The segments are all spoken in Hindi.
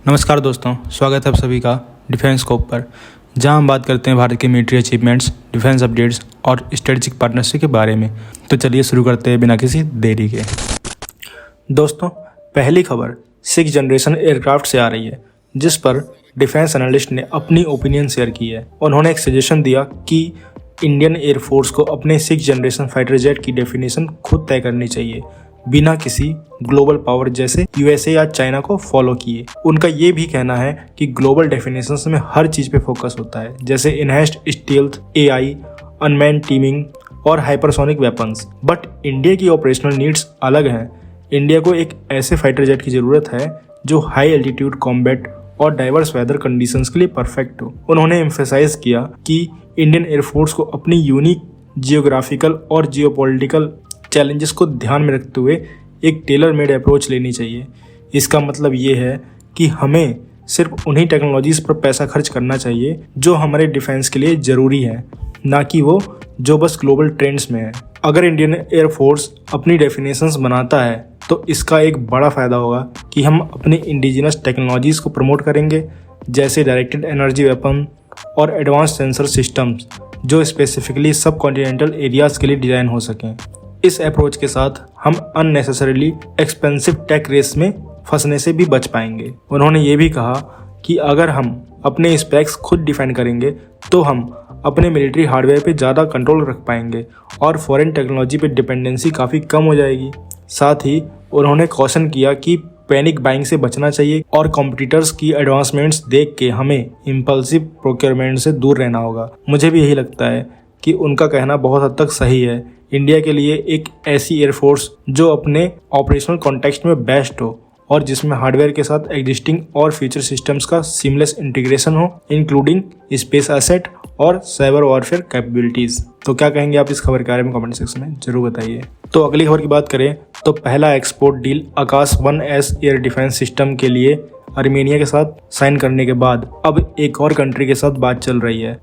नमस्कार दोस्तों, स्वागत है आप सभी का डिफेंस स्कोप पर, जहां हम बात करते हैं भारत के मिलिट्री अचीवमेंट्स, डिफेंस अपडेट्स और स्ट्रेटेजिक पार्टनरशिप के बारे में। तो चलिए शुरू करते हैं बिना किसी देरी के। दोस्तों, पहली खबर 6th जनरेशन एयरक्राफ्ट से आ रही है, जिस पर डिफेंस एनालिस्ट ने अपनी ओपिनियन शेयर की है। उन्होंने एक सजेशन दिया कि इंडियन एयरफोर्स को अपने 6th जनरेशन फाइटर जेट की डेफिनेशन खुद तय करनी चाहिए, बिना किसी ग्लोबल पावर जैसे यूएसए या चाइना को फॉलो किए। उनका ये भी कहना है कि ग्लोबल डेफिनेशंस में हर चीज पे फोकस होता है, जैसे enhanced stealth, AI, unmanned teeming और हाइपरसोनिक वेपन्स। बट इंडिया की ऑपरेशनल नीड्स अलग हैं। इंडिया को एक ऐसे फाइटर जेट की जरूरत है जो हाई एल्टीट्यूड कॉम्बैट और डाइवर्स वेदर कंडीशंस के लिए परफेक्ट हो। उन्होंने एम्फेसाइज किया कि इंडियन एयरफोर्स को अपनी यूनिक जियोग्राफिकल और जियोपॉलिटिकल चैलेंजेस को ध्यान में रखते हुए एक टेलर मेड अप्रोच लेनी चाहिए। इसका मतलब ये है कि हमें सिर्फ उन्हीं टेक्नोलॉजीज पर पैसा खर्च करना चाहिए जो हमारे डिफेंस के लिए ज़रूरी है, ना कि वो जो बस ग्लोबल ट्रेंड्स में है। अगर इंडियन एयरफोर्स अपनी डेफिनेशंस बनाता है तो इसका एक बड़ा फ़ायदा होगा कि हम अपनी इंडिजिनस टेक्नोलॉजीज़ को प्रमोट करेंगे, जैसे डायरेक्टेड एनर्जी वेपन और एडवांस सेंसर सिस्टम्स, जो स्पेसिफिकली सब कॉन्टिनेंटल एरियाज़ के लिए डिज़ाइन हो सकें। इस अप्रोच के साथ हम अननेसेसरीली एक्सपेंसिव टेक रेस में फंसने से भी बच पाएंगे। उन्होंने ये भी कहा कि अगर हम अपने स्पेक्स खुद डिफाइन करेंगे तो हम अपने मिलिट्री हार्डवेयर पे ज़्यादा कंट्रोल रख पाएंगे और फॉरेन टेक्नोलॉजी पे डिपेंडेंसी काफ़ी कम हो जाएगी। साथ ही उन्होंने कॉशन किया कि पैनिक बाइंग से बचना चाहिए और कॉम्पिटिटर्स की एडवांसमेंट्स देख के हमें इम्पल्सिव प्रोक्योरमेंट से दूर रहना होगा। मुझे भी यही लगता है कि उनका कहना बहुत हद तक सही है। इंडिया के लिए एक ऐसी एयरफोर्स जो अपने ऑपरेशनल कॉन्टेक्स्ट में बेस्ट हो और जिसमें हार्डवेयर के साथ एग्जिस्टिंग और फ्यूचर सिस्टम्स का सीमलेस इंटीग्रेशन हो, इंक्लूडिंग स्पेस एसेट और साइबर वॉरफेयर कैपेबिलिटीज। तो क्या कहेंगे आप इस खबर के बारे में कमेंट सेक्शन में जरूर बताइए। तो अगली खबर की बात करें तो पहला एक्सपोर्ट डील आकाश 1S एयर डिफेंस सिस्टम के लिए आर्मेनिया के साथ साइन करने के बाद अब एक और कंट्री के साथ बात चल रही है।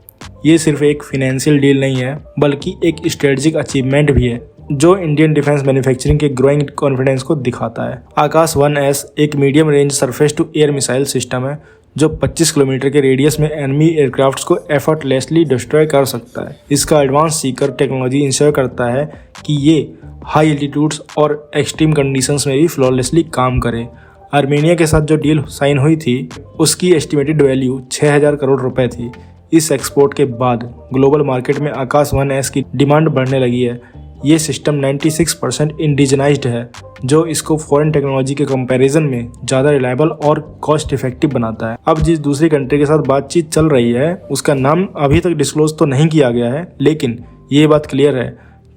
ये सिर्फ एक फाइनेंशियल डील नहीं है, बल्कि एक स्ट्रेटेजिक अचीवमेंट भी है जो इंडियन डिफेंस मैन्युफैक्चरिंग के ग्रोइंग कॉन्फिडेंस को दिखाता है। आकाश 1S एक medium range surface to air missile system है जो 25 किलोमीटर के रेडियस में एनिमी एयरक्राफ्ट्स को एफर्टलेसली डिस्ट्रॉय कर सकता है। इसका एडवांस सीकर टेक्नोलॉजी इंश्योर करता है कि ये हाई एल्टीट्यूड्स और एक्सट्रीम कंडीशंस में भी फ्लॉलेसली काम करे। आर्मेनिया के साथ जो डील साइन हुई थी उसकी एस्टिमेटेड वैल्यू 6000 करोड़ रुपए थी। इस एक्सपोर्ट के बाद ग्लोबल मार्केट में आकाश 1S की डिमांड बढ़ने लगी है। ये सिस्टम 96% इंडिजनाइज्ड है, जो इसको फॉरेन टेक्नोलॉजी के कंपैरिजन में ज़्यादा रिलायबल और कॉस्ट इफेक्टिव बनाता है। अब जिस दूसरी कंट्री के साथ बातचीत चल रही है उसका नाम अभी तक डिस्क्लोज तो नहीं किया गया है, लेकिन ये बात क्लियर है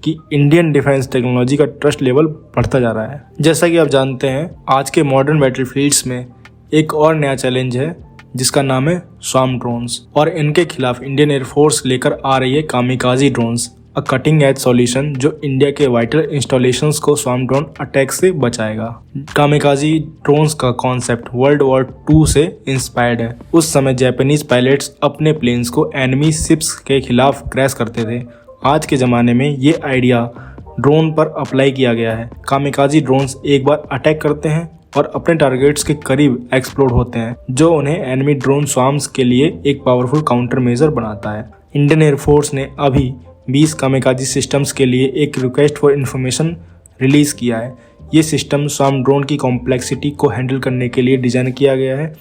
कि इंडियन डिफेंस टेक्नोलॉजी का ट्रस्ट लेवल बढ़ता जा रहा है। जैसा कि आप जानते हैं, आज के मॉडर्न बैटलफील्ड्स में एक और नया चैलेंज है जिसका नाम है स्वार्म ड्रोन्स, और इनके खिलाफ इंडियन एयरफोर्स लेकर आ रही है कामिकाजी ड्रोन्स, अ कटिंग एज सॉल्यूशन जो इंडिया के वाइटल इंस्टॉलेशंस को स्वार्म ड्रोन अटैक से बचाएगा। कामिकाजी ड्रोन्स का कॉन्सेप्ट वर्ल्ड वॉर 2 से इंस्पायर्ड है। उस समय जापानीज पायलट्स अपने प्लेन्स को एनिमी शिप्स के खिलाफ क्रैश करते थे। आज के ज़माने में ये आइडिया ड्रोन पर अप्लाई किया गया है। कामिकाजी ड्रोन्स एक बार अटैक करते हैं और अपने टारगेट्स के करीब एक्सप्लोड होते हैं, जो उन्हें एनिमी ड्रोन स्वार्म्स के लिए एक पावरफुल काउंटर मेजर बनाता है। इंडियन एयरफोर्स ने अभी 20 कामिकाजी सिस्टम्स के लिए एक रिक्वेस्ट फॉर इन्फॉर्मेशन रिलीज किया है। ये सिस्टम स्वार्म ड्रोन की कॉम्प्लेक्सिटी को हैंडल करने के लिए डिजाइन किया गया है।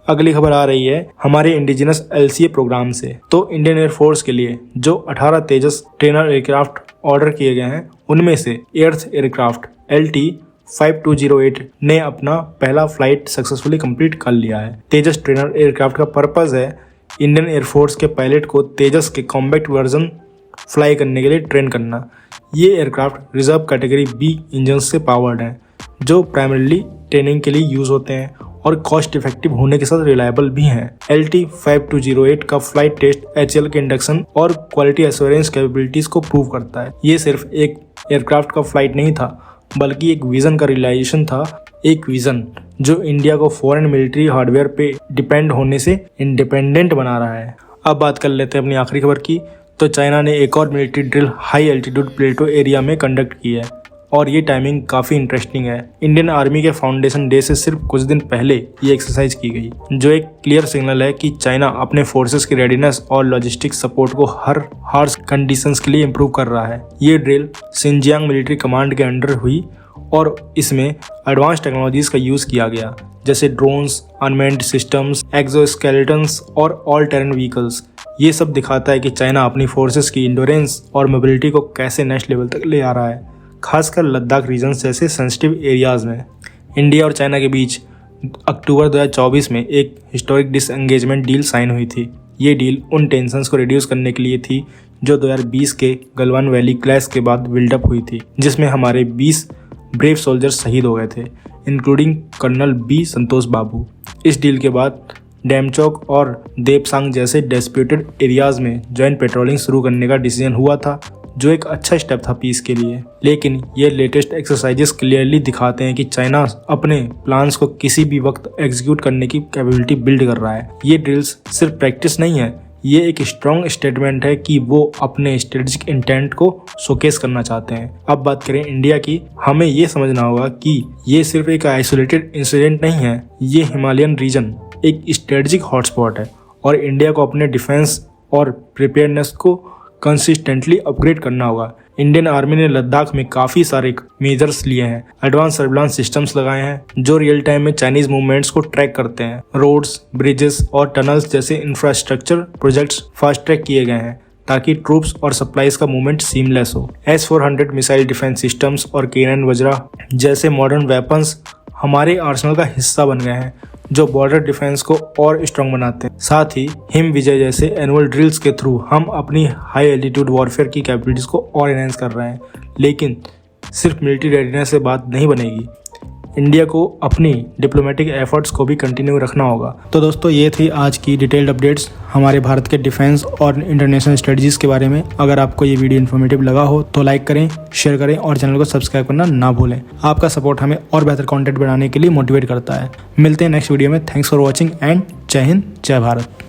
अगली खबर आ रही है हमारे इंडिजिनस LCA प्रोग्राम से। तो इंडियन एयरफोर्स के लिए जो 18 तेजस ट्रेनर एयरक्राफ्ट ऑर्डर किए गए हैं, उनमें से एर्थ एयरक्राफ्ट LT-5208 ने अपना पहला फ्लाइट सक्सेसफुली कंप्लीट कर लिया है। तेजस ट्रेनर एयरक्राफ्ट का पर्पस है इंडियन एयरफोर्स के पायलट को तेजस के कॉम्बैट वर्जन फ्लाई करने के लिए ट्रेन करना। ये aircraft reserve category B engine से पावर्ड हैं, जो प्राइमरीली ट्रेनिंग के लिए यूज होते हैं और कॉस्ट इफेक्टिव होने के साथ रिलायबल भी हैं। LT-5208 का फ्लाइट टेस्ट HAL के इंडक्शन और क्वालिटी एश्योरेंस कैपेबिलिटीज को प्रूव करता है। ये सिर्फ एक एयरक्राफ्ट का फ्लाइट नहीं था, बल्कि एक विजन का रियलाइजेशन था, एक विजन जो इंडिया को फॉरेन मिलिट्री हार्डवेयर पे डिपेंड होने से इंडिपेंडेंट बना रहा है। अब बात कर लेते हैं अपनी आखिरी खबर की। तो चाइना ने एक और मिलिट्री ड्रिल हाई एल्टीट्यूड प्लेटो एरिया में कंडक्ट की है। और ये टाइमिंग काफ़ी इंटरेस्टिंग है। इंडियन आर्मी के फाउंडेशन डे से सिर्फ कुछ दिन पहले ये एक्सरसाइज की गई, जो एक क्लियर सिग्नल है कि चाइना अपने फोर्सेस की रेडीनेस और लॉजिस्टिक सपोर्ट को हर हार्श कंडीशंस के लिए इम्प्रूव कर रहा है। ये ड्रिल शिनजियांग मिलिट्री कमांड के अंडर हुई और इसमें एडवांस टेक्नोलॉजीज का यूज़ किया गया, जैसे ड्रोन्स, अनमैन्ड सिस्टम्स, एक्सोस्केलेटन्स और ऑल टेरेन व्हीकल्स। ये सब दिखाता है कि चाइना अपनी फोर्सेस की इंडोरेंस और मोबिलिटी को कैसे नेक्स्ट लेवल तक ले आ रहा है, खासकर लद्दाख रीजन जैसे सेंसिटिव एरियाज में। इंडिया और चाइना के बीच अक्टूबर 2024 में एक हिस्टोरिक डिसएंगेजमेंट डील साइन हुई थी। ये डील उन टेंशंस को रिड्यूस करने के लिए थी जो 2020 के गलवान वैली क्लैश के बाद बिल्डअप हुई थी, जिसमें हमारे 20 ब्रेव सोल्जर्स शहीद हो गए थे, इंक्लूडिंग कर्नल बी संतोष बाबू। इस डील के बाद डेमचौक और देपसांग जैसे डिस्प्यूटेड एरियाज में जॉइंट पेट्रोलिंग शुरू करने का डिसीजन हुआ था, जो एक अच्छा स्टेप था पीस के लिए। लेकिन ये लेटेस्ट एक्सरसाइजेस क्लियरली दिखाते हैं कि चाइना अपने प्लान्स को किसी भी वक्त एग्जीक्यूट करने की कैपेबिलिटी बिल्ड कर रहा है। ये ड्रिल्स सिर्फ प्रैक्टिस नहीं है, ये एक स्ट्रॉन्ग स्टेटमेंट है कि वो अपने स्ट्रेटेजिक इंटेंट को शोकेस करना चाहते हैं। अब बात करें इंडिया की, हमें ये समझना होगा कि ये सिर्फ एक आइसोलेटेड इंसिडेंट नहीं है। ये हिमालयन रीजन एक स्ट्रेटेजिक हॉटस्पॉट है और इंडिया को अपने डिफेंस और प्रिपेयरनेस को कंसिस्टेंटली अपग्रेड करना होगा। इंडियन आर्मी ने लद्दाख में काफ़ी सारे मेजर्स लिए हैं। एडवांस सर्विलांस सिस्टम्स लगाए हैं जो रियल टाइम में चाइनीज मूवमेंट्स को ट्रैक करते हैं। रोड्स, ब्रिजेस और टनल्स जैसे इंफ्रास्ट्रक्चर प्रोजेक्ट्स फास्ट ट्रैक किए गए हैं ताकि ट्रूप्स और सप्लाईज का मूवमेंट सीमलेस हो। S-400 मिसाइल डिफेंस सिस्टम्स और K9 वज्रा जैसे मॉडर्न वेपन्स हमारे आर्सेनल का हिस्सा बन गए हैं, जो बॉर्डर डिफेंस को और स्ट्रॉन्ग बनाते हैं। साथ ही हिम विजय जैसे एनुअल ड्रिल्स के थ्रू हम अपनी हाई एल्टीट्यूड वॉरफेयर की कैपेबिलिटीज को और एनहेंस कर रहे हैं। लेकिन सिर्फ मिलिट्री रेडीनेस से बात नहीं बनेगी, इंडिया को अपनी डिप्लोमेटिक एफर्ट्स को भी कंटिन्यू रखना होगा। तो दोस्तों, ये थी आज की डिटेल्ड अपडेट्स हमारे भारत के डिफेंस और इंटरनेशनल स्ट्रेटजीज के बारे में। अगर आपको ये वीडियो इन्फॉर्मेटिव लगा हो तो लाइक करें, शेयर करें और चैनल को सब्सक्राइब करना ना भूलें। आपका सपोर्ट हमें और बेहतर कंटेंट बनाने के लिए मोटिवेट करता है। मिलते हैं नेक्स्ट वीडियो में। थैंक्स फॉर वॉचिंग एंड जय हिंद, जय भारत।